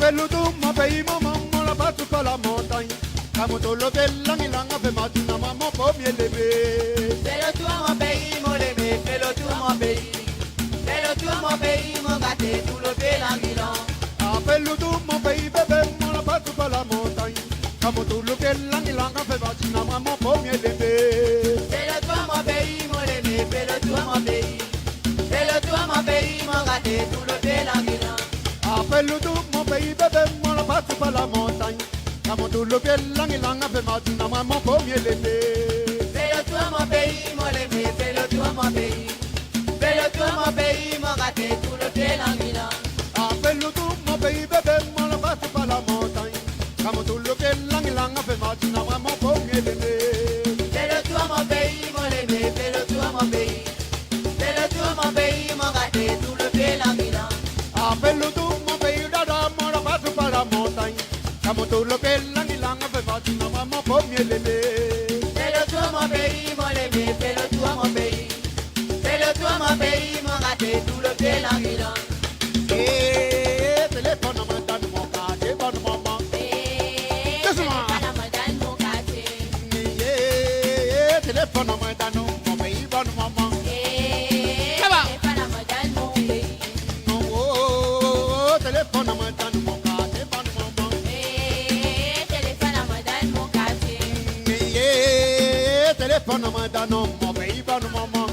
Appelle tout mon pays, maman, on la bat pas la montagne. Kamoto le belang fait matina, maman, premier levé. Fais le tour mon pays, mon aimé, fais le tour mon pays. Fais le tour mon pays, mon gâté, tout le belang. Appelle tout mon pays, bébé, on la bat pas la montagne. Kamoto le belang fait matina, maman, premier levé. Fais le tour mon pays, mon aimé, fais le tour mon pays. Fais le tour mon pays, mon gâté, tout le belang. Appelle tout mon pays, bébé, on la bat pas la montagne. Kamoto le belang fait matina, maman, premier levé. Fais le tour mon pays, mon aimé, fais le tour mon pays. Fais le tour mon pays, mon gâté, tout le belang. Appelle tout mon pays, bébé, on la bat pas la montagne. Kamoto le belang fait matina, maman, premier levé. Fais le tour mon pays, mon aimé, fais le tour mon pays. Fais le tour mon pays, mon gâté, tout le belang. Appelle tout mon pays, dada, on la bat pas la montagne. Kamoto le belang fait matina, maman, premier levé. Fais le tour mon pays, mon aimé, fais le tour mon pays. Fais le tour mon pays, mon gâté, tout le belang. Téléphone à madame, mon quartier, bonne maman. Téléphone à madame, mon pays, bonne maman. Oh, téléphone à madame, mon quartier, bonne maman. Téléphone à madame, mon pays, bonne maman.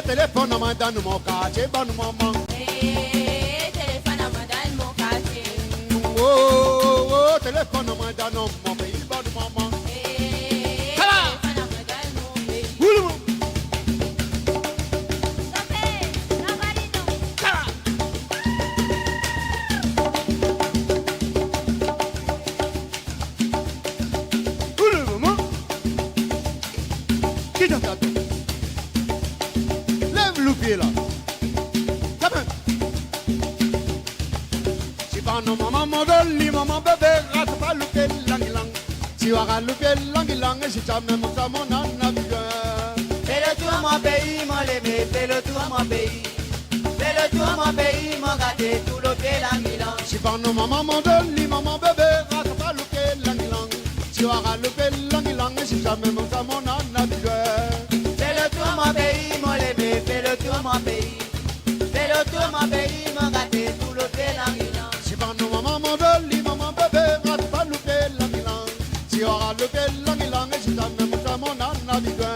Téléphone à madame, mon quartier, bonne maman. Oh, téléphone à madame, mon pays, bonne maman. Lève le pied là. Si pas non maman modèle, maman bébé, rate pas le pied lang. Si on a le pied lang, si tu as même ça mon anaviga. Fais le tour mon pays, mon aimé, fais le tour mon pays. Fais le tour mon pays, mon gâté, tout le belang. Si pas non maman modèle, maman bébé, rate pas le pied lang. Si on a le pied lang, si tu as même ça mon anaviga. Fais le tour mon pays, mon aimé, fais le tour mon pays. Fais le tour mon pays, mon gâté, tout le belang. Si pas non maman modèle, maman bébé, rate pas le pied lang. Si on a le pied lang, si tu as même ça mon anaviga.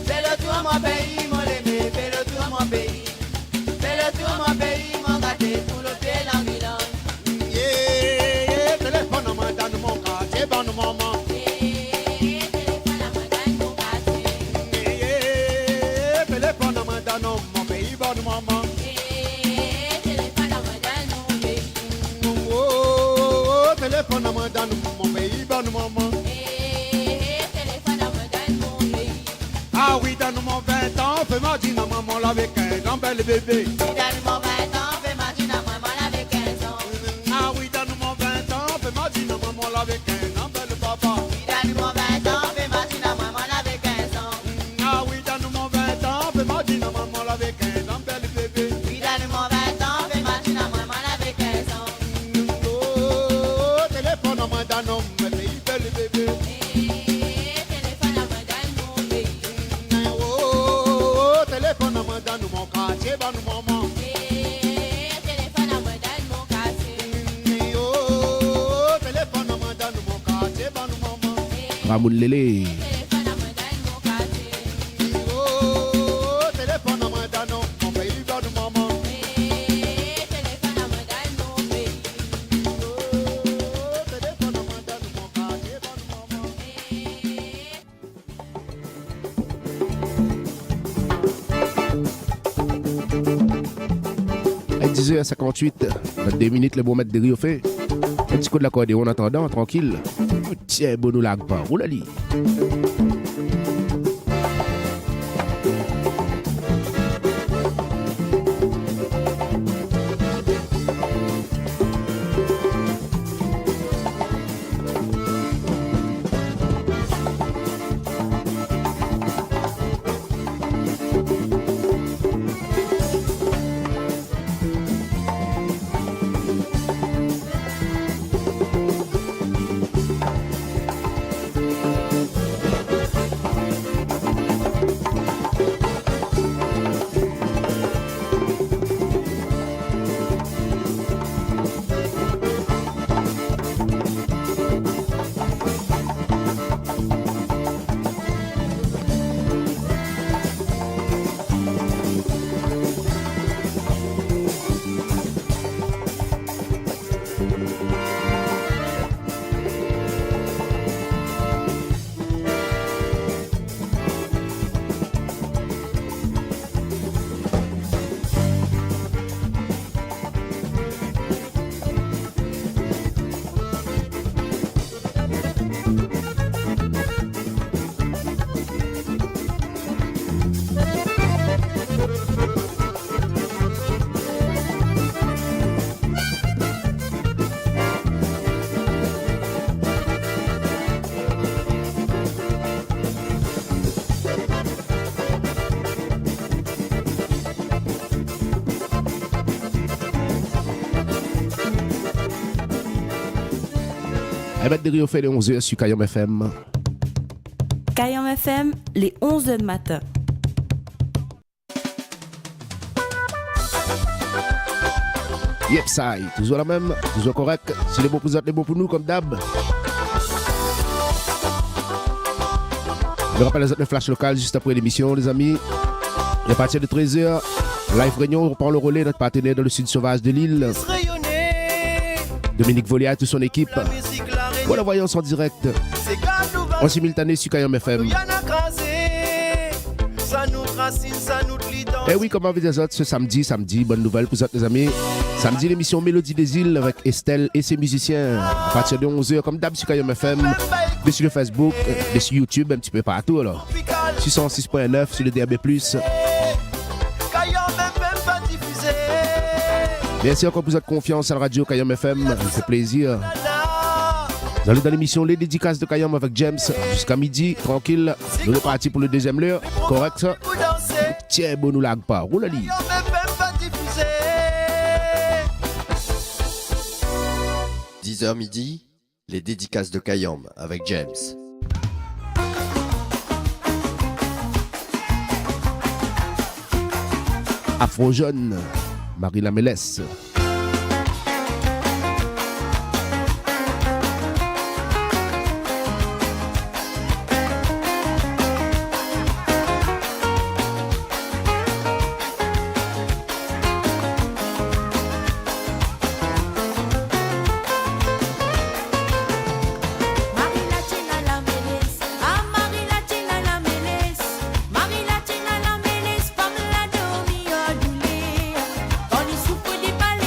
Fais le tour mon pays, mon aimé, fais le tour mon pays. Fais le tour mon pays, mon gâté, tout le belang. Téléphone à madame, mon quartier, bonne maman. Téléphone à madame, mon pays, bonne maman. Oh, téléphone à madame, mon pays, bonne maman. Ah oui, donne-moi 20 ans, fais-moi dire à maman avec un grand bel bébé. Donne-moi 20 ans, fais-moi dire à maman avec 15 ans. Ah oui, donne-moi 20 ans, fais-moi dire à maman avec un grand bel papa. Donne-moi 20 ans, fais-moi dire à maman avec 15 ans. Ah oui, donne-moi 20 ans, fais-moi dire à maman avec un grand bel bébé. Donne-moi 20 ans, fais-moi dire à maman avec 15 ans. Oh, téléphone à madame, mon pays, bel bébé. Téléphone à madame, mon pays. Oh, téléphone à madame, mon quartier, bonne maman. Téléphone à madame, mon quartier. Oh, téléphone à madame, mon quartier, bonne maman. Ramoun Lélé. Téléphone à madame, mon quartier. Oh, téléphone à madame, mon pays, bonne maman. Téléphone à madame, mon pays. Oh, téléphone à madame, mon quartier, bonne maman. 10h58, 22 minutes, le bon maître de Rio fait. Un petit coup de l'accordéon en attendant, tranquille. Tiens, bon, nous lag pas. Oulali. Et mettre de Rio fait les 11h sur Kayom FM. Kayom FM, les 11h du matin. Yep, ça, toujours la même, toujours correct. Si les bons pour les bons pour nous, comme d'hab. Je rappelle les autres flash local juste après l'émission, les amis. Et à partir de 13h, Live Réunion, on reprend le relais, notre partenaire dans le sud sauvage de l'île. Dominique Volia et toute son équipe. Voilà, voyance en direct. En simultané sur Kayom FM. Et oui, comme on dit les autres, ce samedi, bonne nouvelle pour vous les amis. Samedi, l'émission Mélodie des îles avec Estelle et ses musiciens. À partir de 11h, comme d'hab sur Kayom FM. Sur le Facebook, sur YouTube, un petit peu partout alors. 606.9 sur le DAB+. Bien sûr, quand vous êtes confiance à la radio Kayom FM, ça fait plaisir. Vous allez dans l'émission Les Dédicaces de Kayom avec James jusqu'à midi, tranquille. Nous sommes partis pour le deuxième heure. Correct ça? Tiens, bon, nous lag pas. Roule ali. 10h midi, les Dédicaces de Kayom avec James. Afro Jeune, Marie Lamélès. Marie Latina la meles, pam la domi odule. Quand il souffre des palais.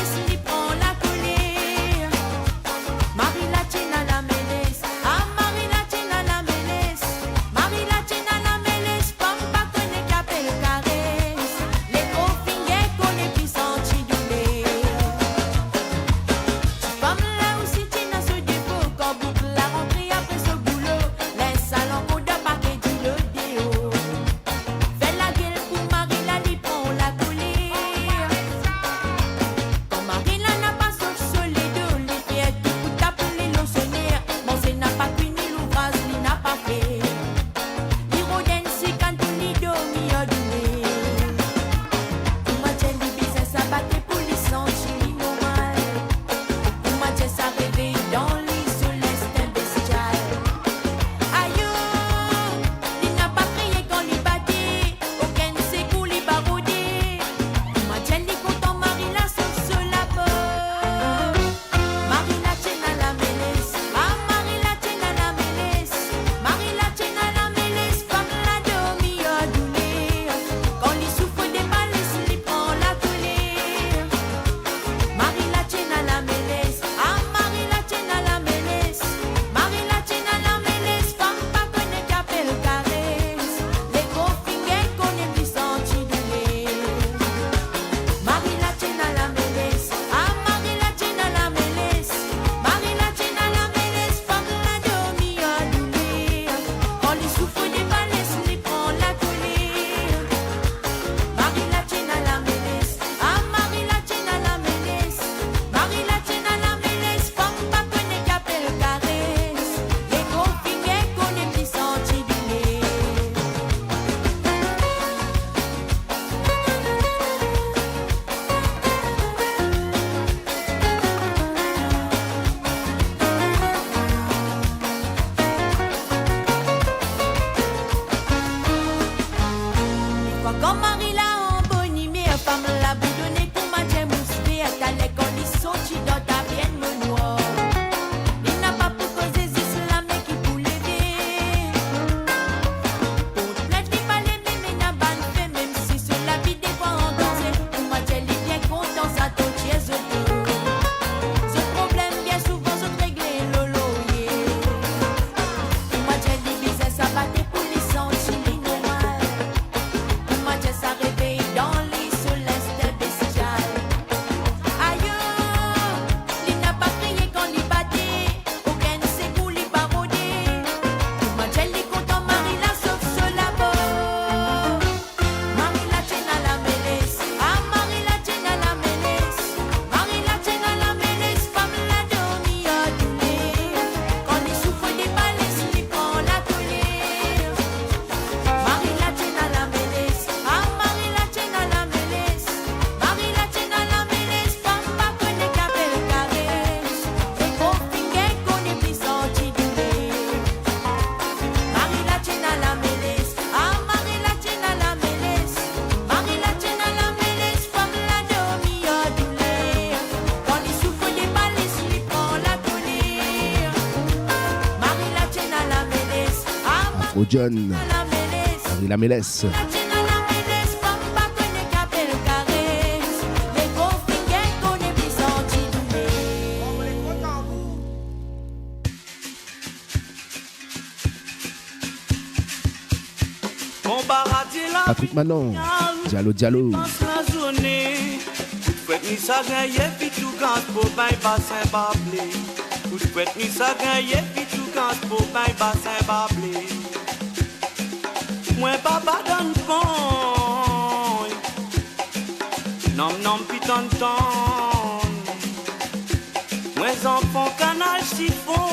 au John, la Mélès. Patrick Manon, Diallo Diallo. Fouet ni sa gagne puis tout quand pour bain bassin bablé. Fouet ni sa gagne puis tout quand pour bain bassin bablé. Moi papa donne pont. Nom nom puis ton ton. Moi enfant canal chiffon.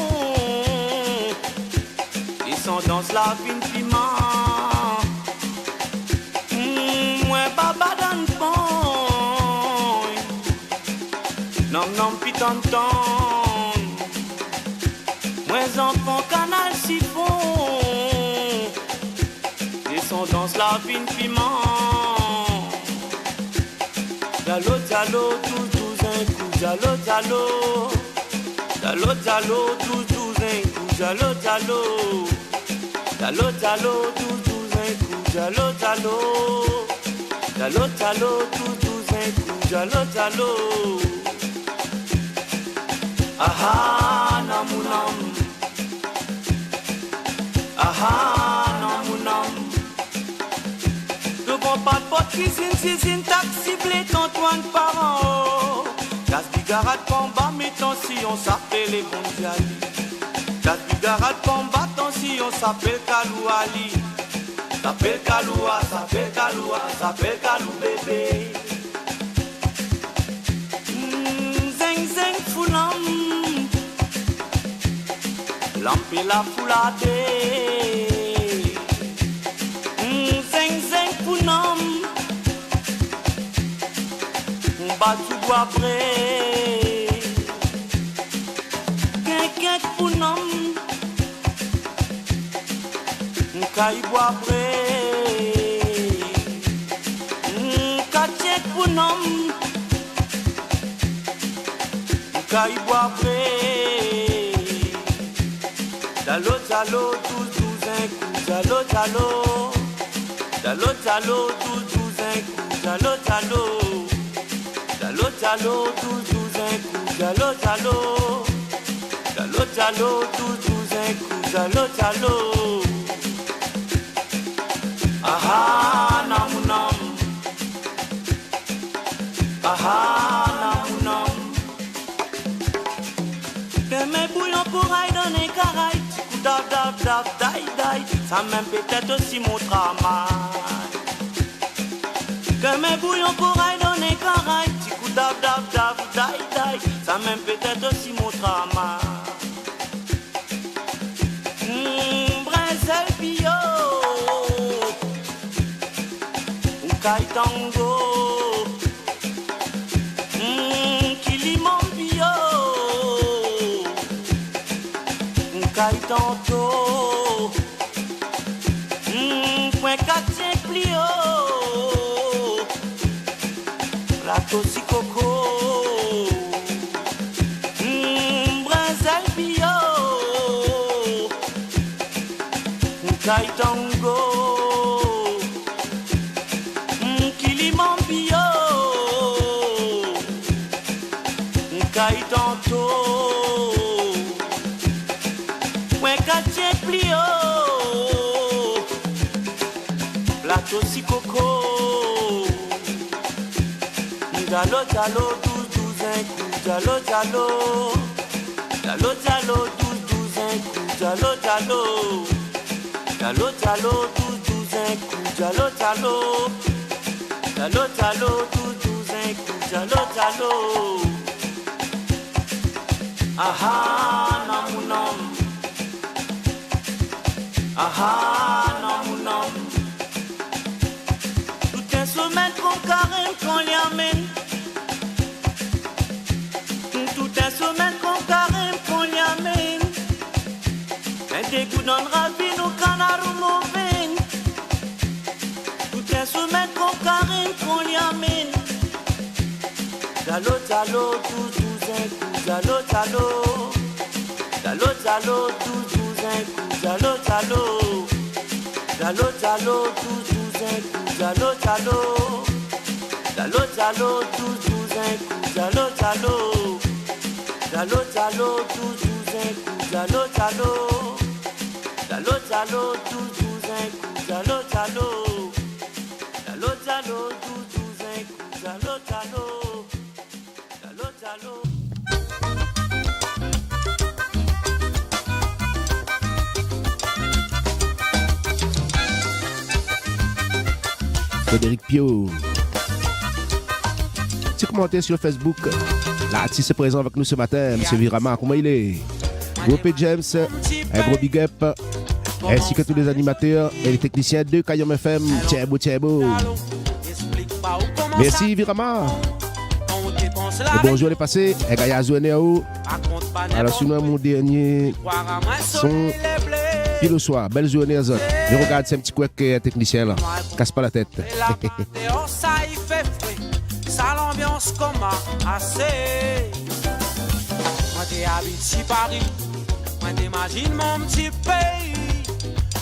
Ils sont dans la fine piment. Moi papa donne pont. Nom nom puis ton ton. Moi enfant canal chiffon. Ils sont dans la fine piment. Diallo diallo tous un coup. Diallo diallo. Diallo diallo tous un coup. Diallo diallo. Diallo diallo tous un coup. Diallo diallo. Diallo diallo tous un coup. Diallo diallo. Aha namunam. Aha namunam. Le bon pas de pot cuisine, taxi, blé, Antoine parent. Gaz bigarade, combat, mettons si on s'appelle les mondiali. Gaz bigarade, combat, si on s'appelle Kalou Ali. S'appelle Kaloua, s'appelle Kaloua, s'appelle Kalou bébé. Zeng zeng foulam. Lampe la foulade. Zeng zeng foulam. Batu bois près. Quelqu'un foulam. Kai bois près. Kachek foulam. Kai bois près. Diallo diallo tous un coup. Diallo diallo. Diallo diallo tous un coup. Diallo diallo. Diallo diallo tous un coup. Diallo diallo. Diallo diallo tous un coup. Diallo diallo. Aha namunam. Aha namunam. Mes bouillons pour aille dans les caraïbes. Coup d'ab, daï. Ça même peut-être aussi mon travail. Que mes bouillons pour aille dans les caraïbes. Coup d'ab, daï. Ça même peut-être aussi mon travail. Brésil bio. Ou Kaitango. Kilimon bio. Kaitanto, point quartier plio, plateau si coco, brinzel bio, Kaitango, Kilimon bio, Kaitanto. Quartier plio, plateau si coco. Diallo diallo tous un coup. Diallo diallo. Diallo diallo tous un coup. Diallo diallo. Diallo diallo tous un coup. Diallo diallo. Diallo diallo tous un coup. Diallo diallo. Aha namunam. Aha, non. Tout un sommet qu'on carême qu'on l'y amène. Tout un sommet qu'on carême qu'on l'y amène. Un dégoût dans le ravine au canard ou mauvais. Tout un sommet qu'on carême qu'on l'y amène. Diallo, diallo, tous un coup. Diallo, diallo. Diallo, diallo, tous un coup. Diallo, diallo. Jalo, jalo, toujours un coup, jalo, jalo. Jalo, jalo, toujours un coup, jalo, jalo. Jalo, jalo, toujours un coup, jalo, jalo. Jalo, jalo, toujours un coup, jalo, jalo. Jalo, jalo, toujours un coup, jalo, jalo. Jalo, jalo. Frédéric Pio. Petit commentaire sur Facebook. L'artiste est présent avec nous ce matin, M. Virama. Comment il est? Gros P. James, un gros big up. Ainsi que tous les animateurs et les techniciens de Kayom FM. Tiens beau. Merci Virama. Et bonjour les passés. Et Gaya Zoueneo. Alors, sinon, mon dernier son. Puis le soir, belle journée à eux. Je regarde ces petits couecs techniciens là. Casse pas la tête. Ça l'ambiance comme assez. Moi t'habite Paris. Moi t'imagine mon petit pays.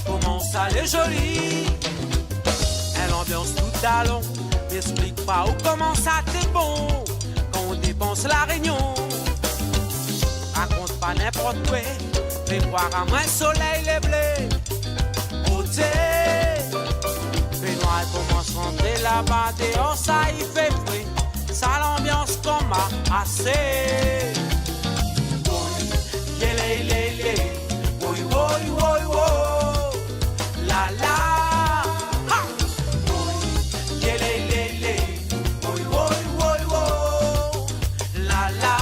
Comment ça l'est joli. Et l'ambiance tout à long. M'explique pas où comment ça t'est bon. Quand on dépense la réunion. Raconte pas n'importe quoi. Fais croire à moi soleil les blés. Côté Benoît commence à rentrer là-bas. Dehors ça y fait frais. Ça l'ambiance comme assez. Oui, la la. Ha. La la.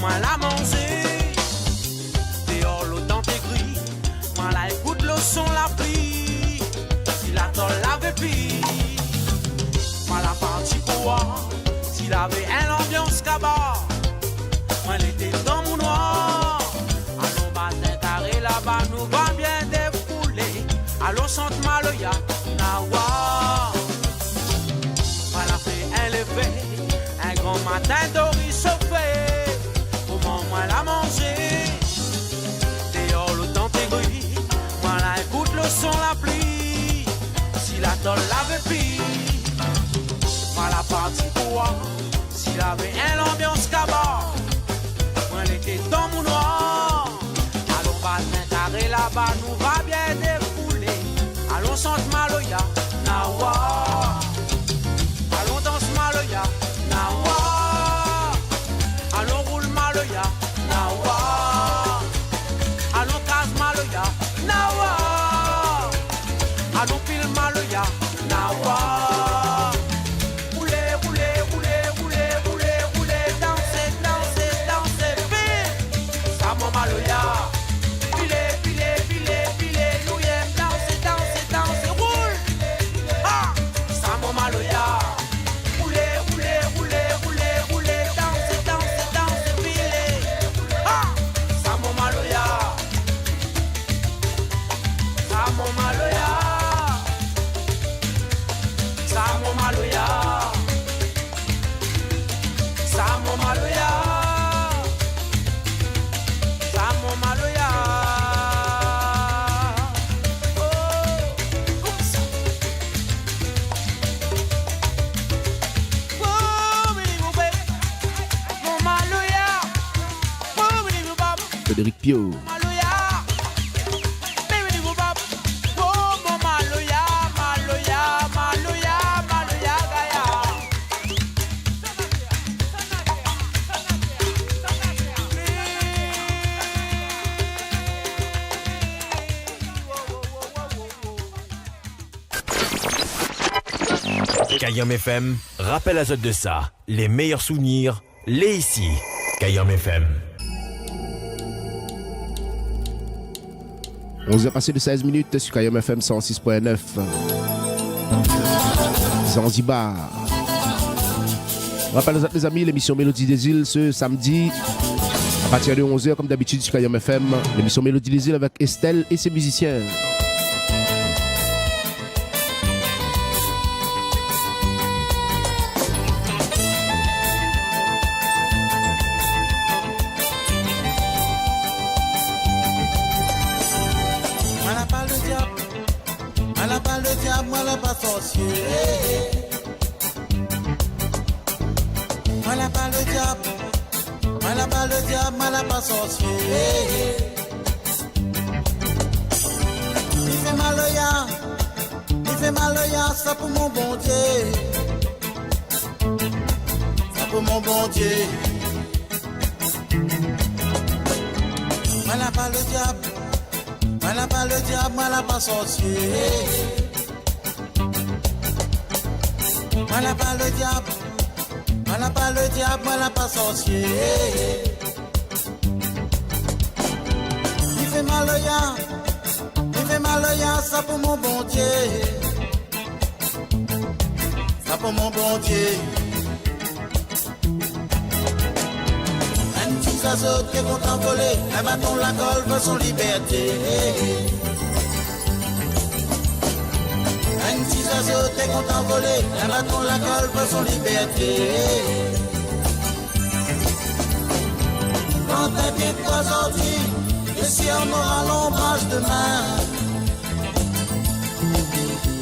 Moi la manger, dehors l'eau dans tes gris, moi la écoute le son la pluie, si la tôle l'avait pris, moi la partie quoi, s'il avait une ambiance cabas, moi l'été dans mon noir, allons matin carré là-bas nous va bien défouler, allons Sante Maloya, Nawa, moi la fait un lever, un grand matin d'ori se fait. Moi la manger, dehors le temps t'aigrit, moi la écoute le son la pluie, si la tôle l'avait pris, moi la partie quoi, s'il avait une ambiance cabas, moi l'été dans mon noir, allons matin carré là-bas nous va bien défouler, allons Sante Maloya, Nawa, allons danse Maloya, Nawa. Allons roule Maloya, Nawa. Allons casse Maloya, Nawa. Allons pile Maloya, Nawa. Roulez, dansez, vite. Ça mon Maloya. Pilez, nous y est, dansez, roule. Ah, ça mon Maloya. Frédéric Pio. Kayom FM, rappelle à Zot de ça. Les meilleurs souvenirs, les ici. Kayam FM. 11h passé de 16 minutes sur Kayam FM 106.9. Zanzibar. On rappelle aux autres amis l'émission Mélodie des îles ce samedi à partir de 11h comme d'habitude sur Kayam FM. L'émission Mélodie des îles avec Estelle et ses musiciens. Moi la pas sorcier. Moi la pas le diable. Moi la pas le diable, moi la pas sorcier. Il fait mal au ya, ça pour mon bon Dieu. Ça pour mon bon Dieu. Moi la pas le diable. Moi la pas le diable, moi la pas sorcier. Moi la pas le diable, moi la pas le diable, moi la pas sorcier. Il fait mal au ya, ça pour mon bon Dieu. Ça pour mon bon Dieu. Un petit oiseau qui est content voler, un bâton la colle veut son liberté. Un petit oiseau t'es content voler, un bâton la colle pour son liberté. Quand un pied de toi sorti, le ciel aura l'ombrage demain.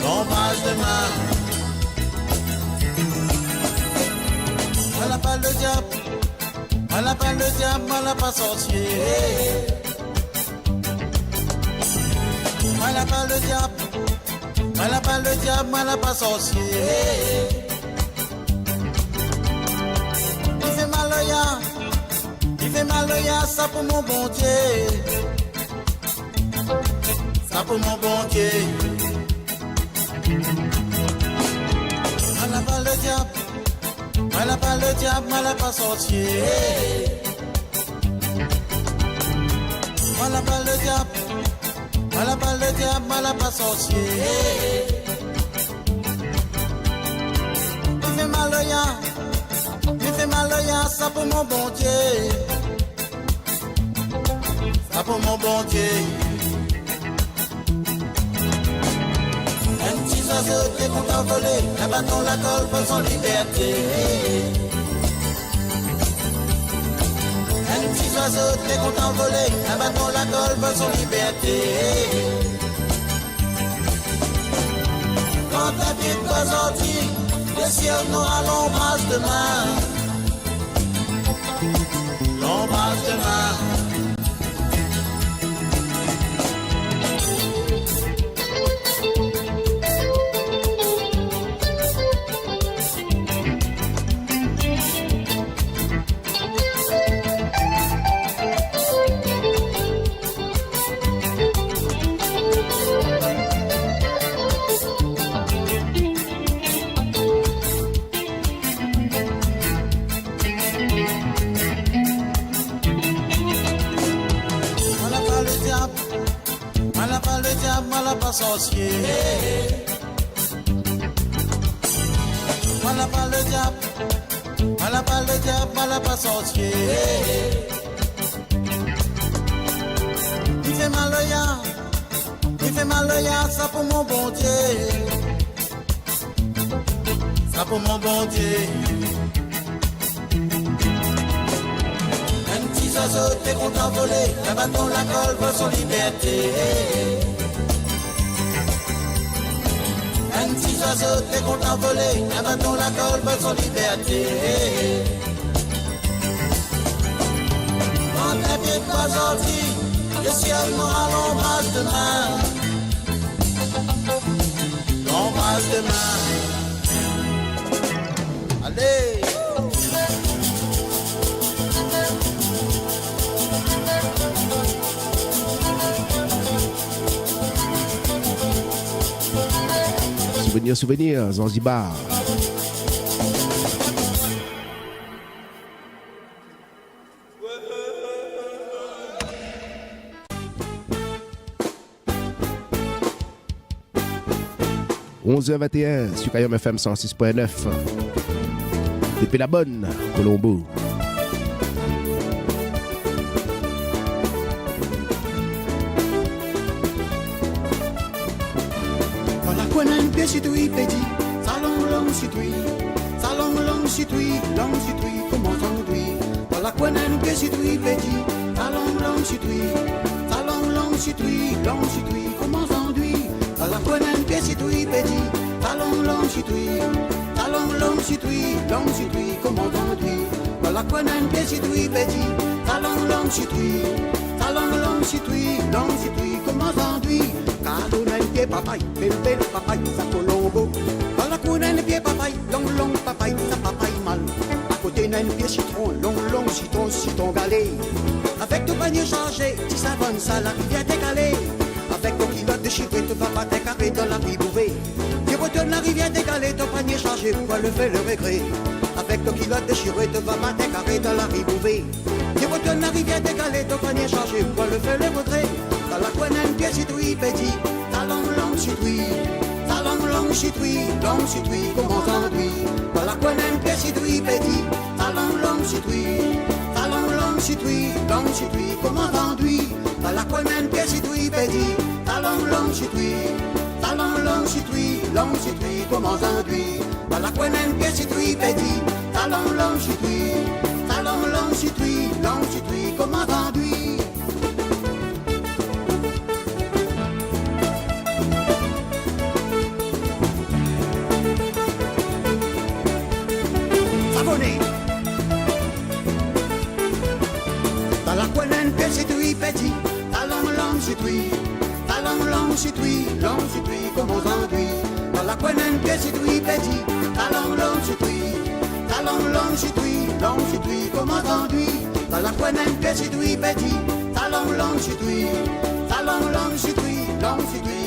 L'ombrage demain. Moi la pas le diable, moi la pas le diable, moi la pas sorcier. Moi la pas le diable. Moi la pas le diable, moi la pas sorcier. Il fait mal au ya, ça pour mon bon Dieu. Ça pour mon bon Dieu. Moi la pas le diable, moi la pas le diable, moi la pas sorcier. Moi la pas le diable. Moi la pas le diable, moi la pas sorcier. Il fait mal au ya, ça pour mon bon Dieu. Ça pour mon bon Dieu. Un petit oiseau qui est content voler, un bâton la colle pour son liberté. Un petit oiseau très content voler, un bâton la colle pour son liberté. Quand un pied de toi sorti, le ciel n'aura l'ombrage demain. L'ombrage demain. Moi la pas sorcier. Moi la pas le diable, moi la pas le diable, moi la pas sorcier. Il fait mal au ya, ça pour mon bon Dieu. Ça pour mon bon Dieu. Un petit oiseau t'es content voler, un bâton la colle pour son liberté. Un petit oiseau t'es content voler, un bâton la colle pour son liberté. Quand un pied de toi sorti, le ciel n'aura l'ombrage demain. L'ombrage demain. Allez! Souvenir, Zanzibar. 11h21 sur Kayom FM 106.9. Depuis la bonne, Colombo. Voilà quoi n'aime bien si tu y pédis, salon long si tu y, salon long si tu y, long si tu y, comment t'enduis. Voilà quoi n'aime bien si tu y pédis, salon long si tu y, salon long si tu y, long si tu y, comment t'enduis. Voilà quoi n'aime bien si tu y pédis, salon long si tu y, salon long si tu y, long si tu y, comment t'enduis. Voilà quoi n'aime bien si tu y pédis, salon long si tu y, salon long si tu y, long si tu y, comment t'enduis. Quand on a une pied papaye, belle papaye, ça colombo. Dans la cour, on a une pied papaye, long papaye, ça papaye mal. À côté, on a une pied citron, long citron galé. Avec ton panier chargé, tu s'avances à la rivière décalée. Avec ton kilote de chiffre, tu vas pas t'écarrer dans la vie bouvée. Tu retournes la rivière décalée, ton panier chargé, pourquoi le fait le regret. Avec ton kilote de chiffre, tu vas pas t'écarrer dans la vie bouvée. Tu retournes la rivière décalée, ton panier chargé, pourquoi le fait le regret. Dans la coin, un pied citoui, petit, talon long citoui, talon long citoui, comment t'enduis. Dans la coin, un pied citoui, petit, talon long citoui, comment t'enduis. Dans la coin, un pied citoui, petit, talon long citoui, comment t'enduis. Dans la coin, un pied citoui, petit, talon long citoui, comment t'enduis. Dans la coinenne, c'est lui petit, talon long, c'est lui, comment t'enduis. Dans la coinenne, c'est lui petit, talon long, c'est lui, comment t'enduis. Dans la coinenne, c'est lui petit, talon long, c'est lui,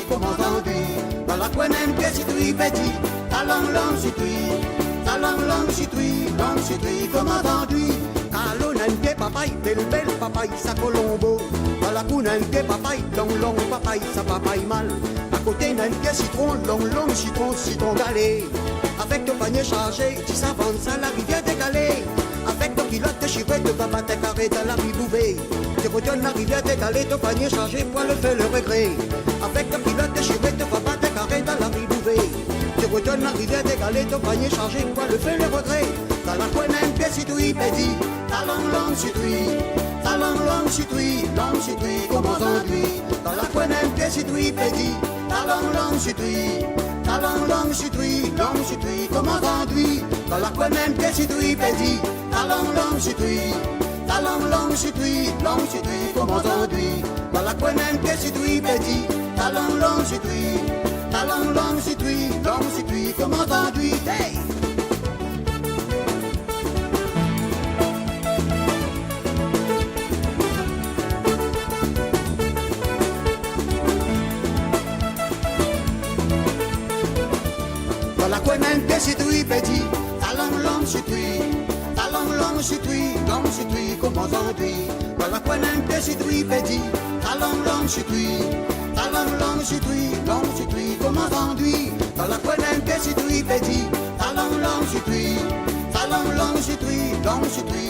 comment t'enduis. Dans la coinenne, c'est lui petit, talon long, c'est lui, comment t'enduis. Calon un pied papaye, belle papaye, ça colombo. Dans la cour un pied papaye, long papaye, ça papaye mal. À côté un pied citron, long citron galé. Avec ton panier chargé, tu s'avances à la rivière décalée. Avec ton pilote de chiffre, tu vas pas t'écarrer dans la vie bouvée. Tu retournes la rivière décalée, ton panier chargé, quoi le fait le regret. Avec ton pilote de chiffre, tu vas pas t'écarrer dans la vie bouvée. Tu retournes la rivière décalée, ton panier chargé, quoi le fait le regret. Dans la coin un pied citoui, petit, talon long citoui, comment t'enduis. Dans la coin un pied citoui, petit, talon long citoui, comment t'enduis. Dans la coin un pied citoui, petit, talon long citoui, comment t'enduis. Dans la coin un pied citoui, petit, talon long citoui, comment t'enduis. Hey! La coinenne c'est lui petit, talon long c'est lui, comment t'enduis. Dans la coinenne c'est lui petit, talon long c'est lui, comment t'enduis. Dans la coinenne c'est lui petit, talon long c'est lui,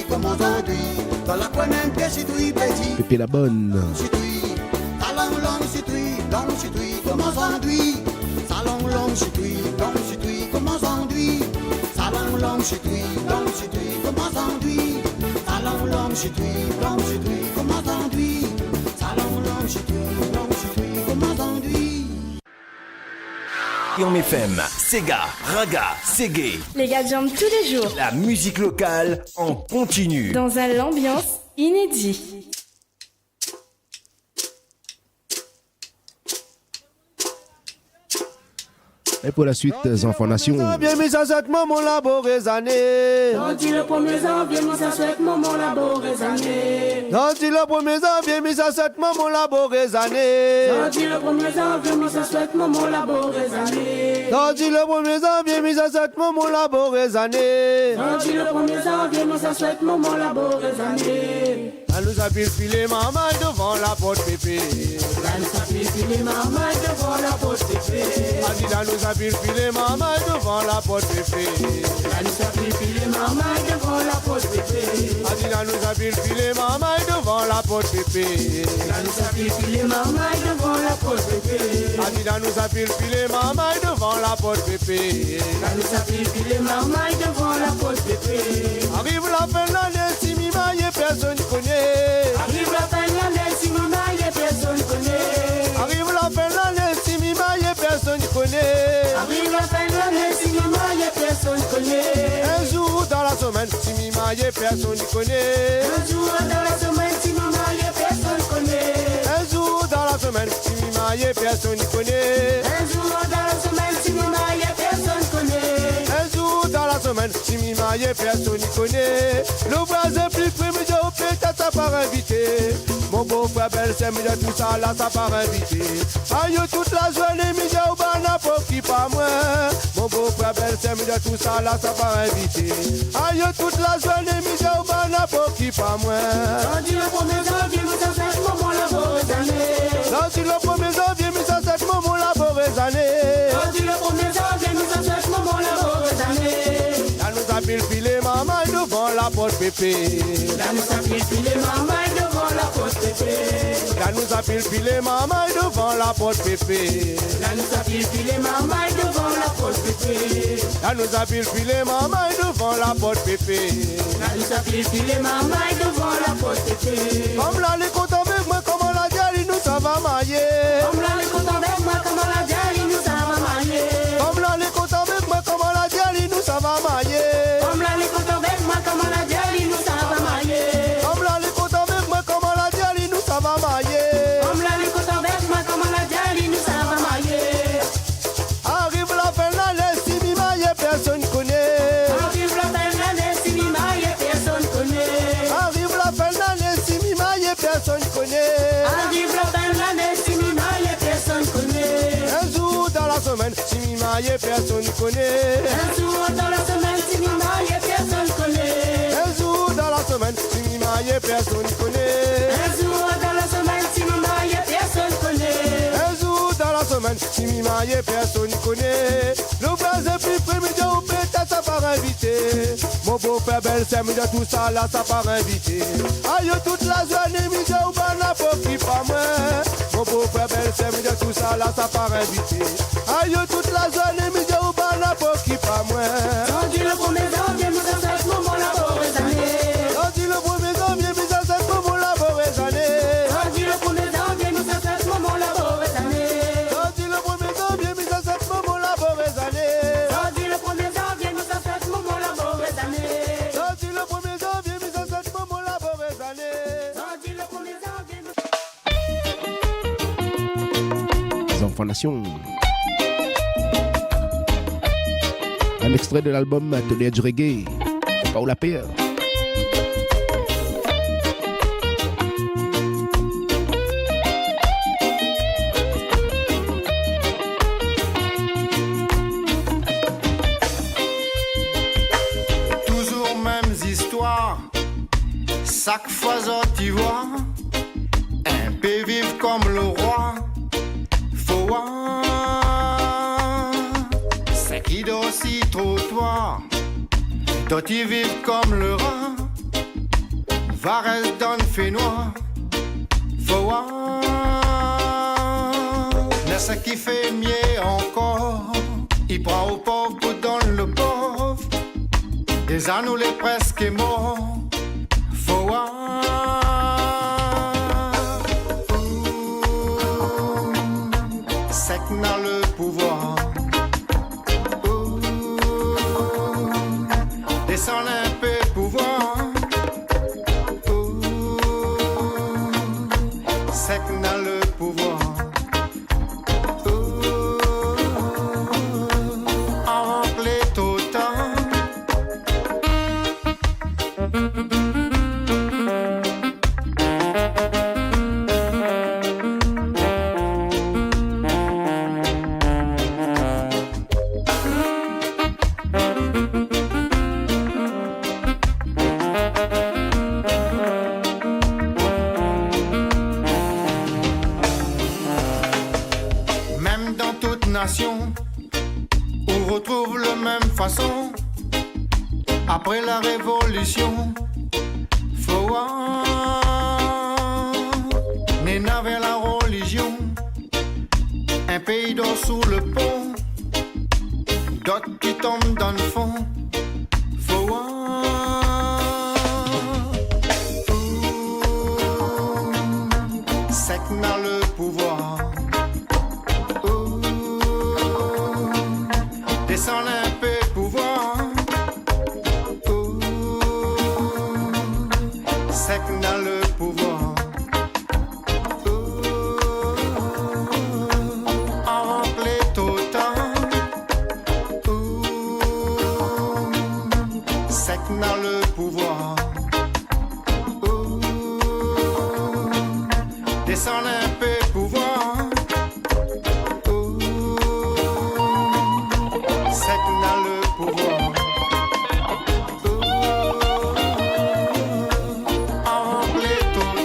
comment t'enduis. Dans la coinenne c'est lui petit, Pépé la bonne. talon long c'est lui, comment t'enduis. Salon long c'est lui, comment t'enduis. Salon long c'est lui, comment t'enduis. Salon long c'est lui, comment t'enduis. Salon long c'est lui, comment t'enduis. Kayom FM, Sega, Raga, Ségué. Les gars jambent tous les jours. La musique locale en continu. Dans un ambiance inédit. Et pour la suite, Enfants Nation. Bien mis à cette maman la beau année. Lundi le 1er janvier, mis à cette maman la beau année. Lundi le 1er janvier, mis à cette maman la beau année. Lundi le 1er janvier, mis à cette maman la beau année. Lundi le 1er janvier, mis à cette maman la beau année. Lundi le 1er janvier, mis à cette maman la beau année. Elle nous a filé maman devant la porte pépé. Elle nous a filé maman devant la porte pépé. Elle nous a a pilpilé maman devant la porte pépé. La nous a pilpilé maman devant la porte pépé. Adina nous a pilpilé maman devant la porte pépé. La nous a pilpilé maman devant la porte pépé. Adina nous a pilpilé maman devant la porte pépé. La nous a pilpilé maman devant la porte pépé. Arrive la fin de l'année, si mi maille, personne connaît. Arrive la fin de l'année, si mi maille, personne connaît. Arrive la fin de l'année, si mi maille, personne connaît. Arrive la fin de l'année, si mi maille, personne connaît. Un jour dans la semaine, si mi maille, personne connaît. Un jour dans la semaine, si mi maille, personne connaît. Un jour dans la semaine, si mi maille, personne connaît. Un jour dans la semaine, si mi maille, personne connaît. Un jour dans la semaine, si mi maille, personne connaît. Le voisin plus près me dit au pétard, ça part invité. Mon beau-frère belle-sœur me dit tout ça là, ça part invité. Aïe, toute la journée, me dit au bana pour qui pas moi. Mon beau-frère belle-sœur me dit tout ça là, ça part invité. Aïe, toute la journée, me dit au bana pour qui pas moi. Lundi le 1er janvier 1907, maman la mauvaise année. Lundi le 1er janvier 1907, maman la mauvaise année. Lundi le 1er janvier 1907, maman la mauvaise année. Là nous a pilpilé maman devant la porte pépé. Là nous a pilpilé maman devant la porte pépé. Là nous a pilpilé maman devant la porte pépé. Là nous a pilpilé maman devant la porte pépé. Là nous a pilpilé maman devant la porte pépé. Là nous a pilpilé maman devant la porte pépé. Comme là les content avec moi, comment la diali nous ça va mailler. Comme là les content avec moi, comment la diali nous ça va mailler. Comme là les content avec moi, comment la diali nous ça va mailler. Comme là les content avec moi, comment la diali nous ça va mailler. Comme là les content avec moi, comment la diali nous ça va mailler. Comme là les content avec moi, comment la diali nous ça va mailler. Arrive la fin de l'année, si mi maille, personne connaît. Arrive la fin de l'année, si mi maille, personne connaît. Arrive la fin de l'année, si mi maille, personne connaît. Arrive la fin de l'année, si mi maille, personne connaît. Un jour dans la semaine, si mi maille, personne connaît. Un jour dans la semaine, si mi maille, personne connaît. Un jour dans la semaine, si mi maille, personne connaît. Un jour dans la semaine, si mi maille, personne connaît. Un jour dans la semaine, si mi maille, personne connaît. Le voisin plus près me dit au pétard, ça part invité. Mon beau-frère belle-sœur me dit tout ça là, ça part invité. Aïe, toute la journée, me dit au bana pour qui pas moi. Mon beau-frère belle-sœur me dit tout ça là, ça part invité. Aïe, toute la journée, me dit au bana pour qui pas moi. Lundi le 1er janvier 1907, maman la mauvaise année. Lundi le 1er janvier 1907, maman la mauvaise année. Lundi le 1er janvier 1907, maman la mauvaise année. Lundi le 1er janvier 1907, maman la mauvaise année. Lundi le 1er janvier 1907, maman la mauvaise année. Lundi le 1er janvier 1907, maman la mauvaise année. Lundi le 1er janvier. Les enfants nation. Un extrait de l'album Tonnerre du reggae. Pas où la paix. Toujours mêmes histoires. Chaque fois tu vois un peu vivre comme le roi. Faut voir c'est qui dort aussi trottoir. Toi tu vis comme le rat. Va rester dans le fénois. Faut voir mais ce qui fait mieux encore. Il prend au pauvre pour donner le pauvre. Des anneaux les presque morts. Faut voir c'est qu'on a le pouvoir. Descend un peu pouvoir. C'est qu'on a le pouvoir. En clé total. retrouve la même façon. Après la révolution, faut n'avait la religion. Un pays d'eau sous le pont, d'autres qui tombent dans le fond. Faut c'est qu'on a le pouvoir. Descend un peu pouvoir. C'est qu'on a le pouvoir. Dans le pouvoir, descend un peu pouvoir, c'est qu'on a le pouvoir, en plein tout le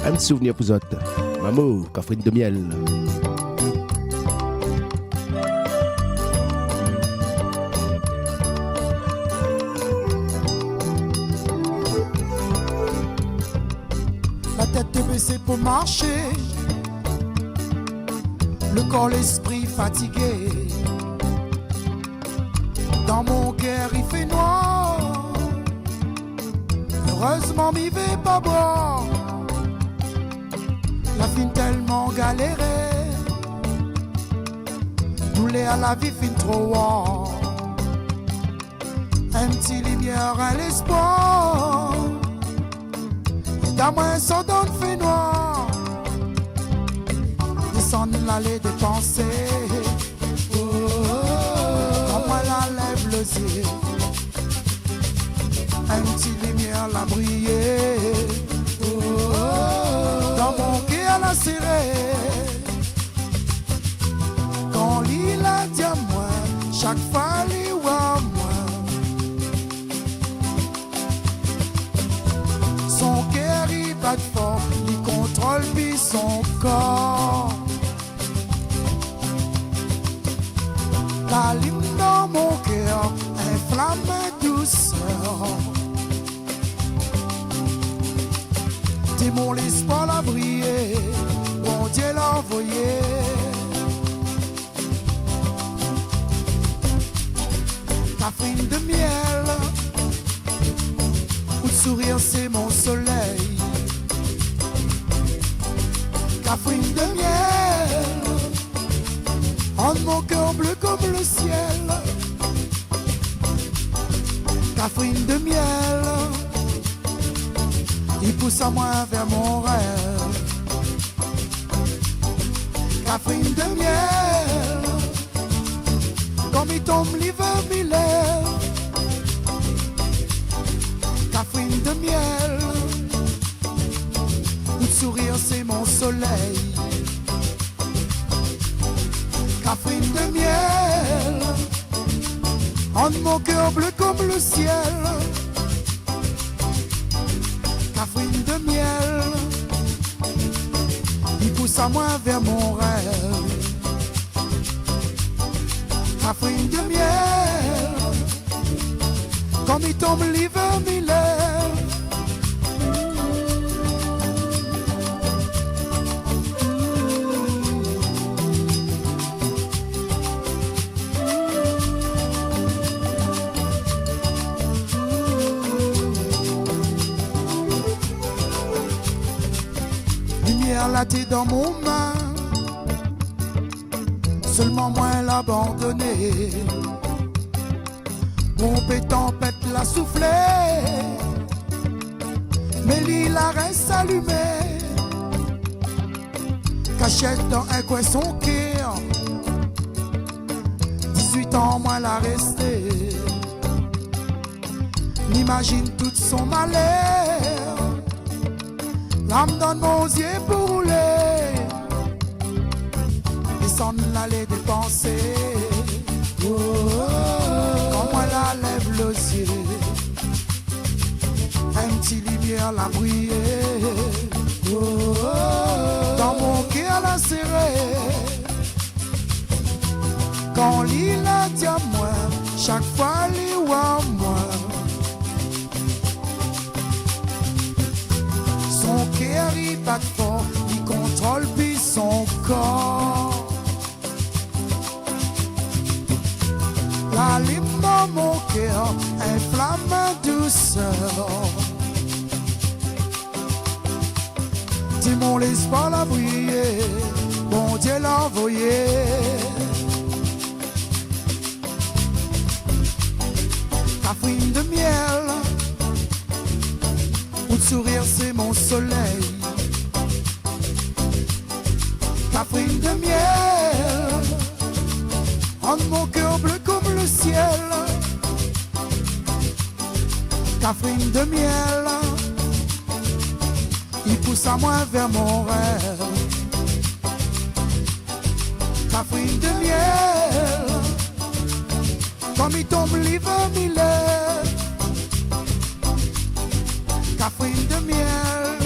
Un petit souvenir pour vous autres. Maman, Catherine de miel. La tête baissée pour marcher, le corps, l'esprit fatigué. Dans mon cœur il fait noir, heureusement m'y vais pas boire. La fin tellement galéré, nous les à la vie fin trop war. Un petit lumière à l'espoir, et dans moi ça donne fait noir. Descendre l'allée des pensées, quand moi la lève le ciel, un petit lumière la briller. Dans mon cœur la serré, quand l'île a dit à moi, chaque fois l'île à moi, son cœur il bat fort, il contrôle puis son corps. La lime dans mon cœur inflamme douceur. C'est mon l'espoir l'a brillé, bon Dieu l'a envoyé. Catherine de miel, où le sourire c'est mon soleil. Catherine de miel, en mon cœur bleu comme le ciel. Catherine de miel, il pousse à moi vers mon rêve. Catherine de miel, comme il tombe l'hiver m'il lève. Catherine de miel, où le sourire c'est mon soleil. Catherine de miel, en mon cœur bleu comme le ciel. Catherine de miel, il pousse à moi vers mon rêve. Catherine de miel, comme il tombe l'hiver m'il lève. lumière là t'es dans mon main. Seulement moi l'abandonner. Pompe et tempête l'a soufflé, mais l'île la reste allumée. Cachette dans un coin son cœur. 18 ans moi l'a resté. M'imagine tout son malheur. L'âme dans mon yeux pour rouler. Et s'en allait dépenser. Oh, oh, quand moi la lève le ciel, un petit lumière la briller. Oh, oh, dans mon cœur la serré. Quand l'île a dit à moi, chaque fois l'île à moi. Son cœur il bat fort, il contrôle puis son corps. La lime dans mon cœur, inflamme douceur. Dis-moi laisse pas la briller, bon Dieu l'a envoyé. Cafrine de miel, où de sourire c'est mon soleil. Cafrine de miel, rend mon cœur bleu comme le ciel. Cafrine de miel, il pousse à moi vers mon rêve. Cafrine de miel, comme il tombe l'hiver il lève. Cafrine de miel,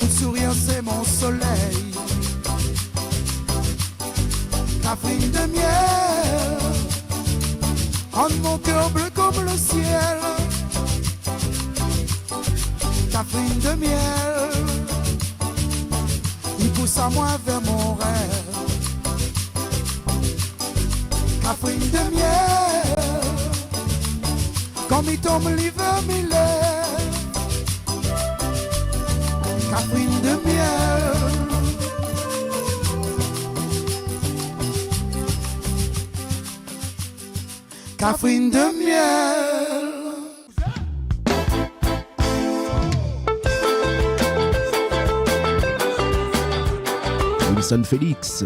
tout sourire c'est mon soleil. Cafrine de miel, rend mon cœur bleu comme le ciel. Cafrine de miel, il pousse à moi vers mon rêve. Cafrine de miel, comme il tombe l'hiver il lève. Cafrine de miel, Cafrine de miel. Wilson Félix.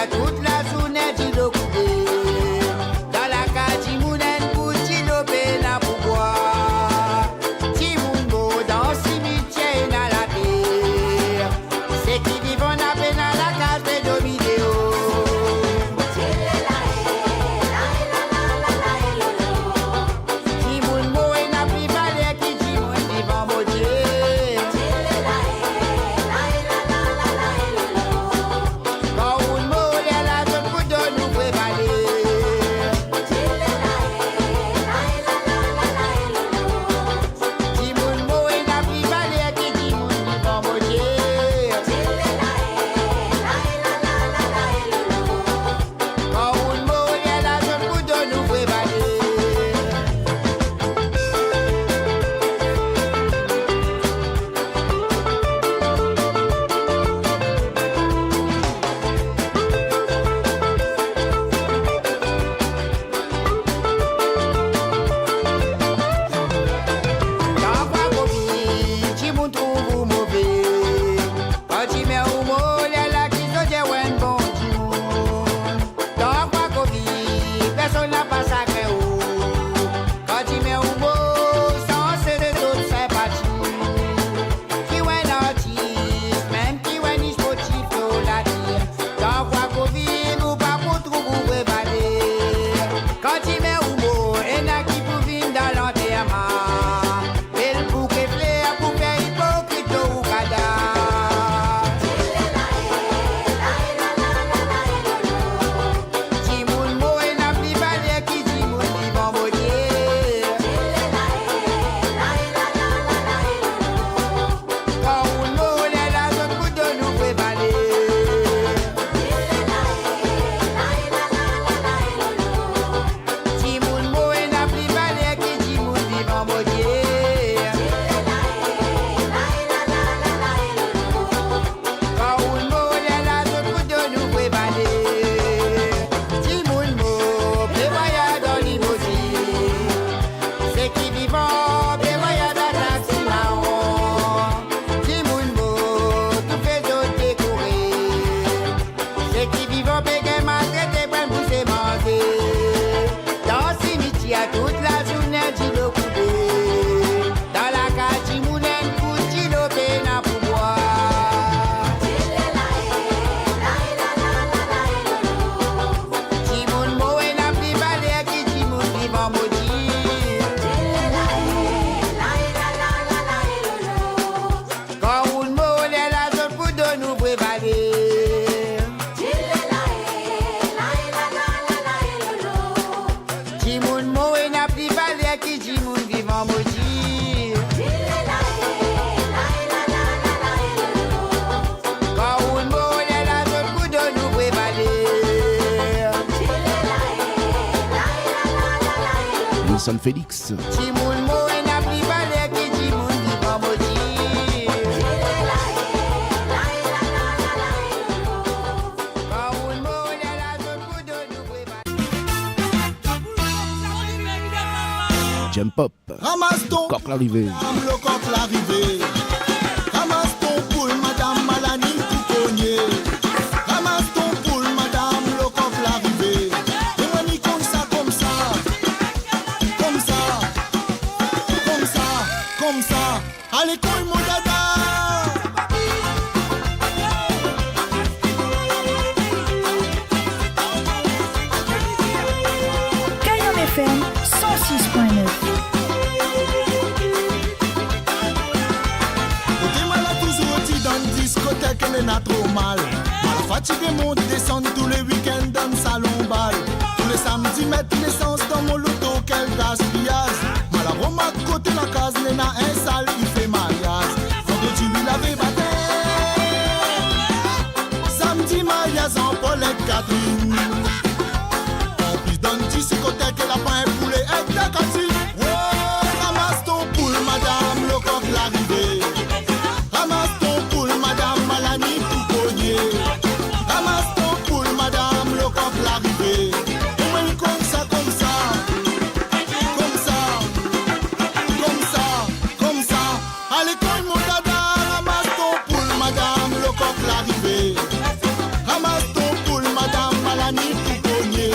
Toute la Nelson Félix. Jump Pop. Ramasse ton Coq l'arrivée. le coq l'arrivée. Ramasse ton poule, madame Malani tout cogné. Ramasse ton poule, madame le coq l'arrivée. Et moi ni comme ça, comme ça. Comme ça. Comme ça. Comme ça. Allez, coille mon dada. Cayenne FM 106.9. Discothèque, elle n'a trop mal. La fatigue monte, descend tous les week-ends dans le salon bal. Tous les samedis, mettre l'essence dans mon loto, quel gaspillage. Malaroma, côté la case, Léna, un sale, il fait mariage. Vendredi, lui, l'avait battu. Samedi, mariage en Paulette Catherine. En plus dans le discothèque, elle a pas un poulet, elle t'a cassé. Oh, ramasse ton poule, madame, le coq l'arrivée. Ramasse ton poule, madame Malani tout cogné. Ramasse ton poule, madame le coq l'arrivée. Et moi comme ça, comme ça. Comme ça. Comme ça. Comme ça. Allez, cogne mon dada. Ramasse ton poule, madame le coq l'arrivée. Ramasse ton poule, madame Malani tout cogné.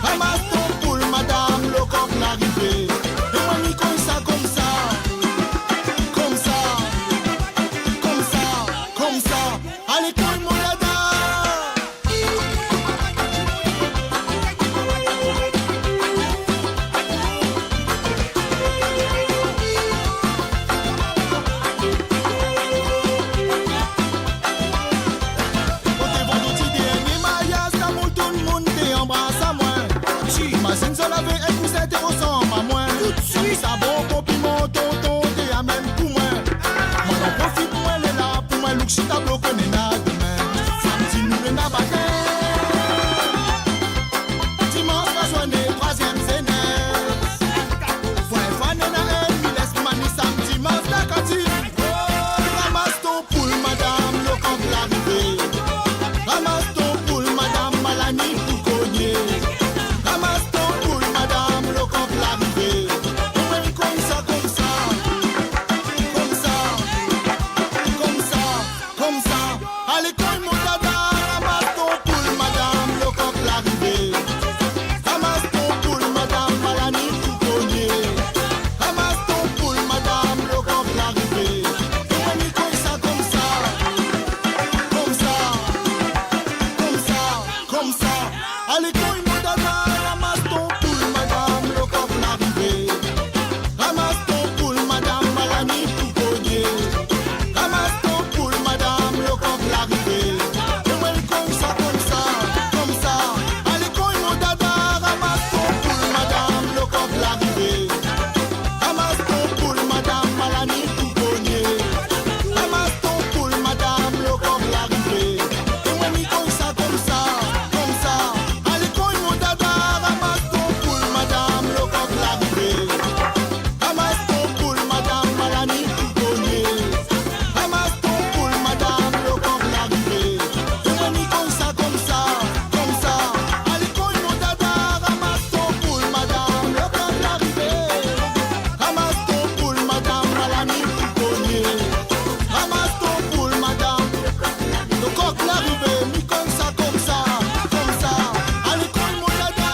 Ramasse ton poule, madame le coq l'arrivée. Et moi comme ça, comme ça. Comme ça. Comme ça, allez, colle mon dada. Côté vendredi dernier, mariage, d'amour, tout le monde t'embrasse à moi. J'imagine ça l'avait et vous êtes ressemble à moi. Tout de suite, ça bon, compliment, tonton, t'es à même pour moi. Moi, j'en profite, moi, elle est là pour moi, look, j'suis tableau, connais n'a demain. Samedi, nous, le n'a pas dimanche, la journée, troisième zénès. Fois, fan, n'a elle, mi laisse mani, samedi, dimanche, la cantine. Ramasse ton poule, madame, le camp l'arrivée. Ramasse ton poule, madame, Malani, tout cogné. Ramasse ton poule, madame, le camp l'arrivée. Comme ça, comme ça. Comme ça. Comme ça. Comme ça. Allez, colle mon dada. Ramasse ton poule, madame, le coq l'arrivée. Ramasse ton poule, madame, Malani, tout cogné. Ramasse ton poule, madame, le coq l'arrivée. Comme ça, comme ça. Comme ça. Comme ça. Comme ça. Allez, colle mon dada. Ramasse ton poule, madame, le coq l'arrivée. Ramasse ton poule, madame, Malani, tout cogné. Ramasse ton poule, madame, le coq l'arrivée. Comme ça, comme ça, comme ça. Allez, cogne mon dada. Ramasse ton poule, madame, le coq l'arrivée. Ramasse ton poule, madame, Malani, tout cogné. Ramasse ton poule, madame, le coq l'arrivée. Comme ça, comme ça, comme ça. Allez, cogne mon dada. Ramasse ton poule, madame, le coq l'arrivée. Ramasse ton poule, madame, Malani, tout cogné. Ramasse ton poule, madame, le coq l'arrivée. Comme ça, comme ça, comme ça. Allez, cogne mon dada. Ramasse ton poule, madame, le coq l'arrivée. Ramasse ton poule, madame, Malani, tout cogné. Ramasse ton poule, madame, le coq l'arrivée. Comme ça, comme ça, comme ça. Allez, cogne mon dada.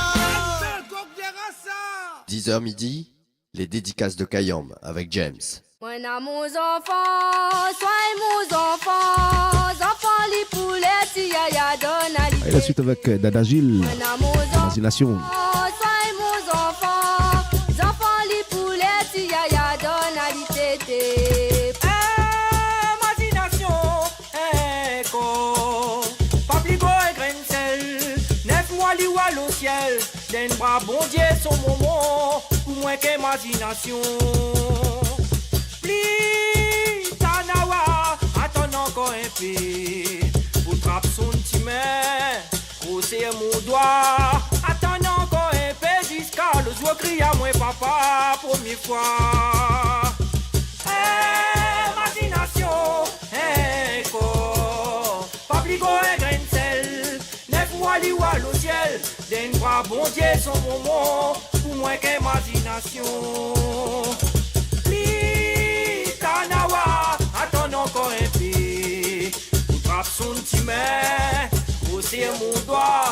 10h midi, les dédicaces de Kayam avec James. Moi, mon enfant, soyez mon enfant, enfants les poulettes, yaya donne Et la suite avec Dada Gilles. Imagination. soyez mon enfant, enfants les poulettes, yaya donne à l'ité. Imagination, écho. Pabligo et Grencel, 9 mois l'oual au ciel. D'un bras bon Dieu son moment, pour moins qu'imagination. Pli, Tanawa, attends encore un peu. Pour trappe son petit main, grosser mon doigt. Attends encore un peu jusqu'à le jouer crie à moi papa première fois. Imagination, corps, pas plus gros un grain de sel. Neuf wali wal au ciel, d'un bras bon Dieu son moment, pour moi qu'imagination. Litanawa, attends encore un peu, pour trappe son petit main, aussi mon doigt.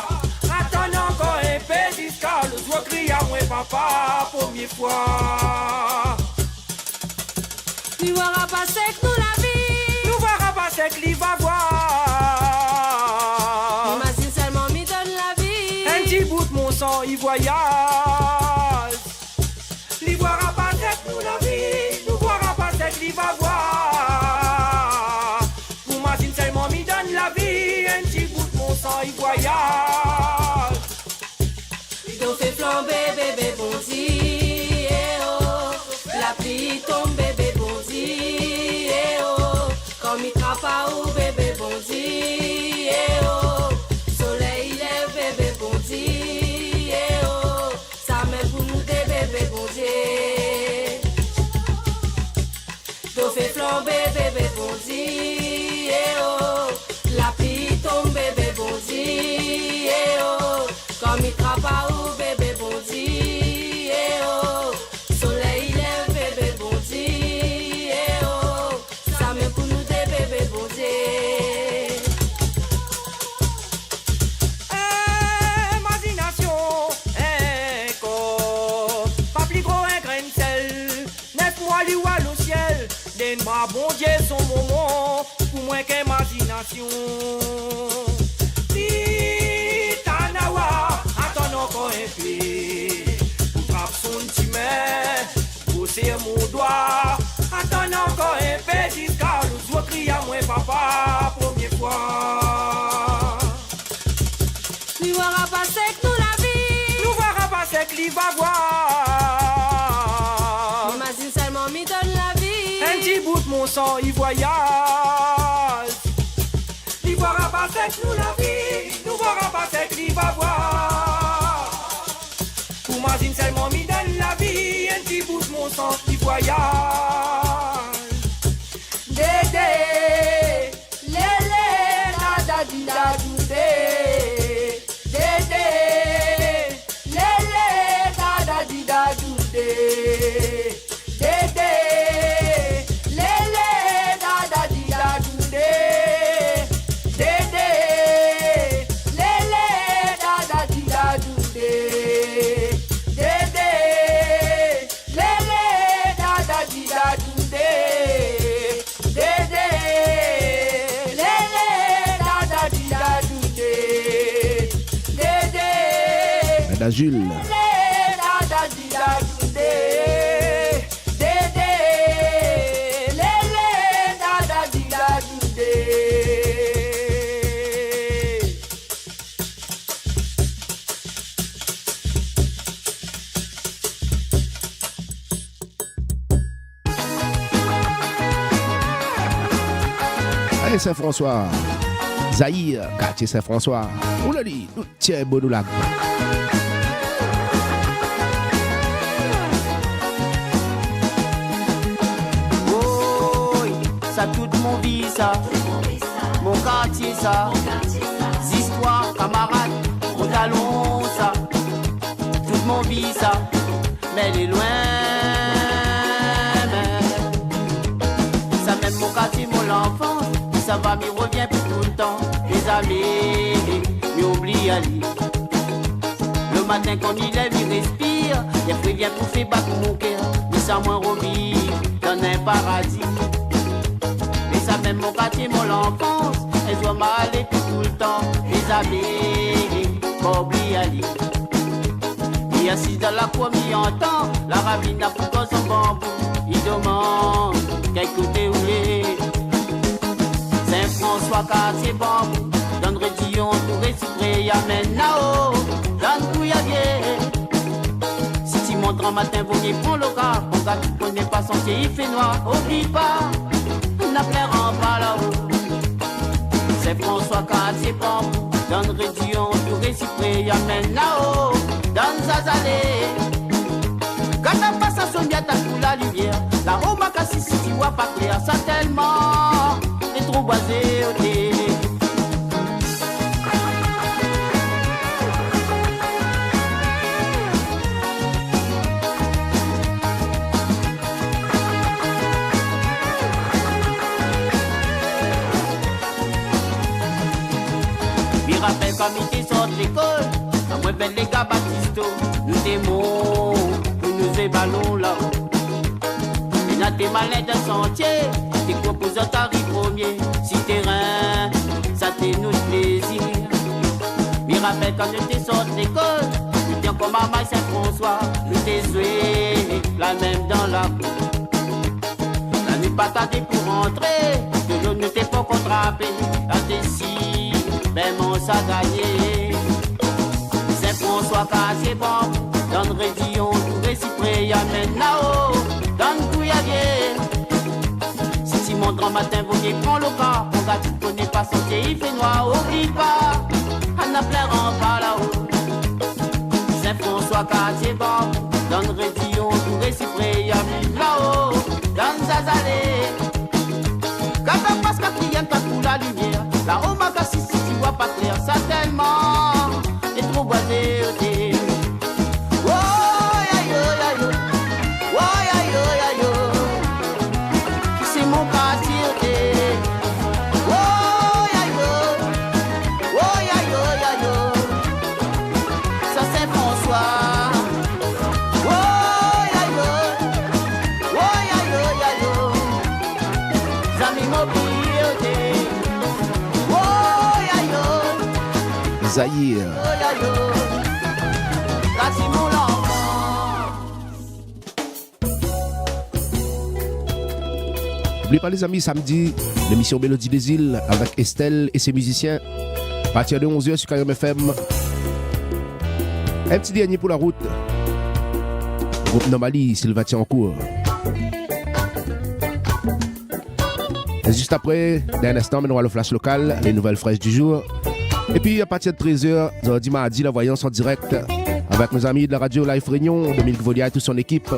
Attends encore un peu jusqu'à le soir crie à moi papa première fois. Nous verra passer que nous la vie. Nous verra passer que lui va voir. Imagine seulement m'y donne la vie. Un petit bout de mon sang il voyage. Lui verra passer que nous la vie. Nous verra passer que lui va voir. Imagine seulement m'y donne la vie. Un petit bout de mon sang il voyage. L'eau fait flamber bébé bondi. Eh oh. La pluie tombe bébé bondi. Eh oh. Comme il trappe ou bébé bondi. Eh oh. Soleil lève bébé bondi. Eh oh. Ça met pour nous des bébés bondi. L'eau fait flamber bébé bondi. Eh oh. La pluie tombe bébé bondi. Eh oh. Comme il trappe ou bébé bondi. Eh oh. Soleil lève bébé bondi. Eh oh. Ça met pour nous des bébés bondi. Imagination, un corps, pas plus gros un grain de sel. Neuf mois lui wal au ciel, d'un bras bon Dieu son moment, pour moins qu'imagination. Litanawa, attends encore un peu, frappe son petit main, pousser mon doigt. Attends encore un peu jusqu'à le soir crie à moi papa première fois. Nous verra passer que nous la vie. Nous verra passer que lui va voir. Imagine seulement m'y donne la vie. Un petit bout de mon sang il voyage. Lui verra passer que nous la vie. Nous verra passer que lui va voir. Imagine seulement m'y donne la vie. Un petit bout de mon sang il voyage. Dédé, lélé, dada di da doudé. Dédé, lélé, dada di da doudé. Dédé, lélé, dada di da doudé. Dédé, lélé, dada di da doudé. Dédé, lélé, dada di da doudé. Dédé, lélé, dada di da doudé. Dédé, Dada Jules. lélé, dada di da doudé. Dédé, lélé, dada di da doudé. Allez, Saint-François. Zahir, quartier Saint-François. Oulali, nous tiens Bonoulac. Oh, ça toute mon vie ça, mon quartier ça, histoires, camarades, mon talon ça, toute mon vie ça, mais elle est loin, mais ça même mon quartier, mon enfance, ça va m'y revient pour tout le temps, les amis, m'oublie à lire. Le matin quand il lève, il respire, il fait bien pour faire battre mon cœur, mais ça moins remis dans un paradis. Mais ça même mon quartier, mon enfance, elle doit m'aller tout le temps, les amis, m'oublie à lire. Il assis dans la cour, m'y entend, la ravine a pour son bambou, il demande quel côté où est. Saint-François, quartier bambou, dans le rédillon, tout récipré, y'a maintenant, dans le couillavier. Si tu montres un matin, vous n'y prends le cas, mon gars, tu connais pas son pied, il fait noir, oublie pas, n'a plein pas là-haut. Saint-François, quartier bambou, dans le rédillon, tout récipré, y'a maintenant, dans le zazalé. ta coule la lumière. La Omakassi, si tu vois pas clair, ça tellement est trop boisé, ok. Je rappelle quand il était sorti de l'école, à moi belle les gars Baptisto, nous t'aimons, nous éballons là-haut. Mais dans tes malins de sentier, tes composants t'arrivent premier, si terrain, ça t'est notre plaisir. Je rappelle quand j'étais sorti de l'école, nous étions comme à Maïs Saint-François, nous t'es joué, la même dans la cour. La nuit pas tardé pour rentrer, que je ne t'ai pas contrappé, à tes si. Ben mon ça gagné. Saint-François cassé bon, dans le région, tout récipré, y'a maintenant, dans le couilladier. Si Simon grand matin, vous y prend le cas, mon gars, tu connais pas son pied, il fait noir, oublie pas, on a plein rempart là-haut. Saint-François cassé bon, dans le région, tout récipré, y'a maintenant, dans le zazalé. Quand on passe, quand il y a ta coule la lumière, la Omakassi, si tu vois pas clair, ça tellement est trop boisé, ok. Oh, ya yo, ya yo. Oh, ya yo, ya yo. C'est mon quartier, ok. Oh, ya yo. Oh, ya yo, ya yo. Ça c'est François. Oh, ya yo. Oh, ya yo, ya yo. Zami mobile, ok. Zahir. N'oubliez pas les amis, samedi, l'émission Mélodie des îles avec Estelle et ses musiciens. À partir de 11h sur Kayom FM. Un petit dernier pour la route. Groupe Normali, Sylvain en cours. Et juste après, d'un instant, nous allons le flash local, les nouvelles fraîches du jour. Et puis à partir de 13h, lundi mardi, la voyance en direct avec nos amis de la radio Live Réunion, Dominique Volia et toute son équipe.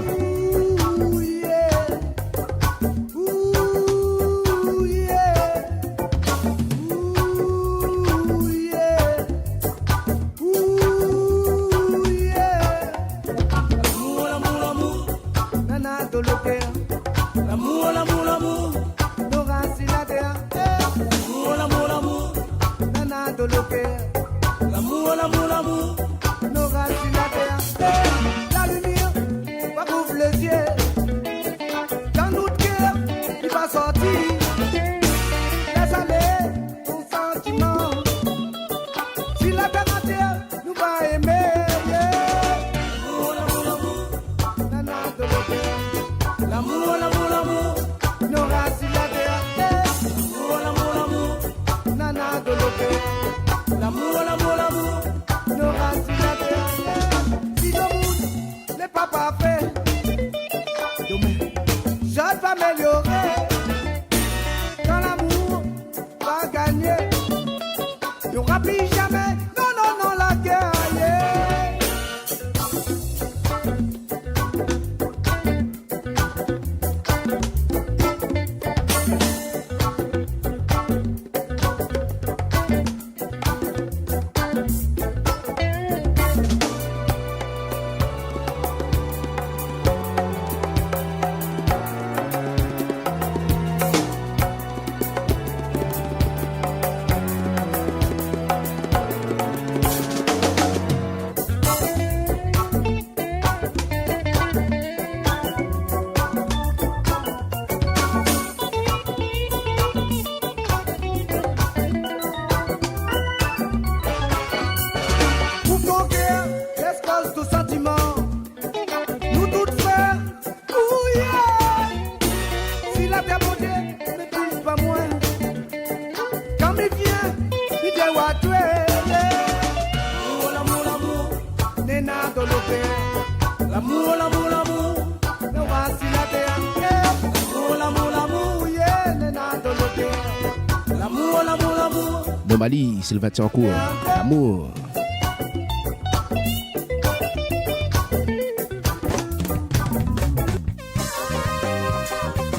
De Mali, Sylvain Tiancourt, l'amour.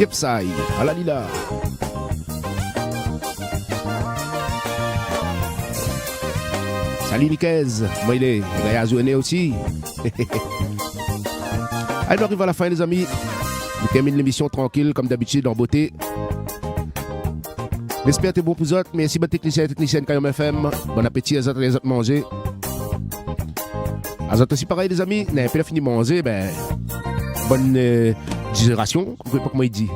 Yep, ça y est. À la lila. Salut Niquez. Moi, il est à Zouéné aussi. Allez, on arrive à la fin, les amis. On termine l'émission tranquille, comme d'habitude, en beauté. J'espère que c'est bon pour vous autres. Merci, bon technicien et technicienne KM FM. Bon appétit à les autres manger. À autres aussi, pareil, les amis. N'a pas fini de manger, ben. Bonne digération. Je ne sais pas comment il dit.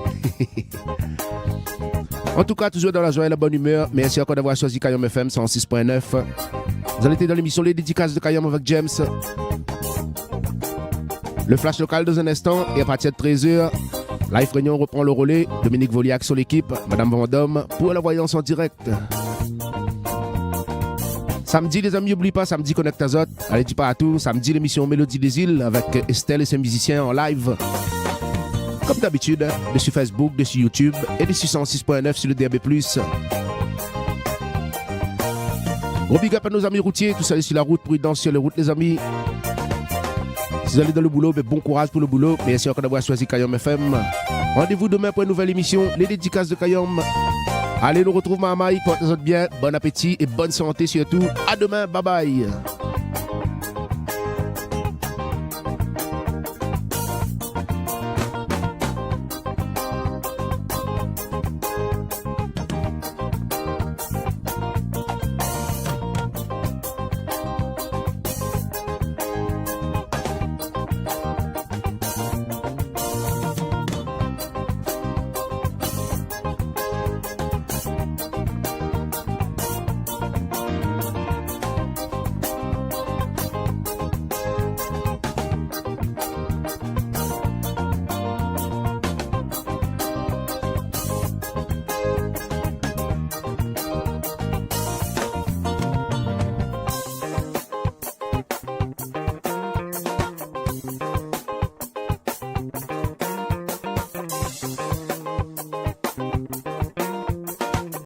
En tout cas, toujours dans la joie et la bonne humeur. Merci encore d'avoir choisi KM FM 106.9. Vous allez être dans l'émission Les Dédicaces de KM avec James. Le flash local dans un instant. Et à partir de 13h, Live Réunion reprend le relais. Dominique Voliac sur l'équipe. Madame Vendôme pour la voyance en direct. Samedi, les amis, n'oubliez pas, samedi Connect Azot. Allez, dis pas à tout. Samedi, l'émission Mélodie des îles avec Estelle et ses musiciens en live. Comme d'habitude, dessus Facebook, dessus YouTube et dessus 106.9 sur le DAB+. Gros big up à nos amis routiers, tous allez sur la route, prudence sur les routes, les amis. Si vous allez dans le boulot, bon courage pour le boulot. Merci encore d'avoir choisi KM FM. Rendez-vous demain pour une nouvelle émission, les dédicaces de KM. Allez, nous retrouvons Mamaï, portez-vous bien, bon appétit et bonne santé surtout. À demain, bye bye.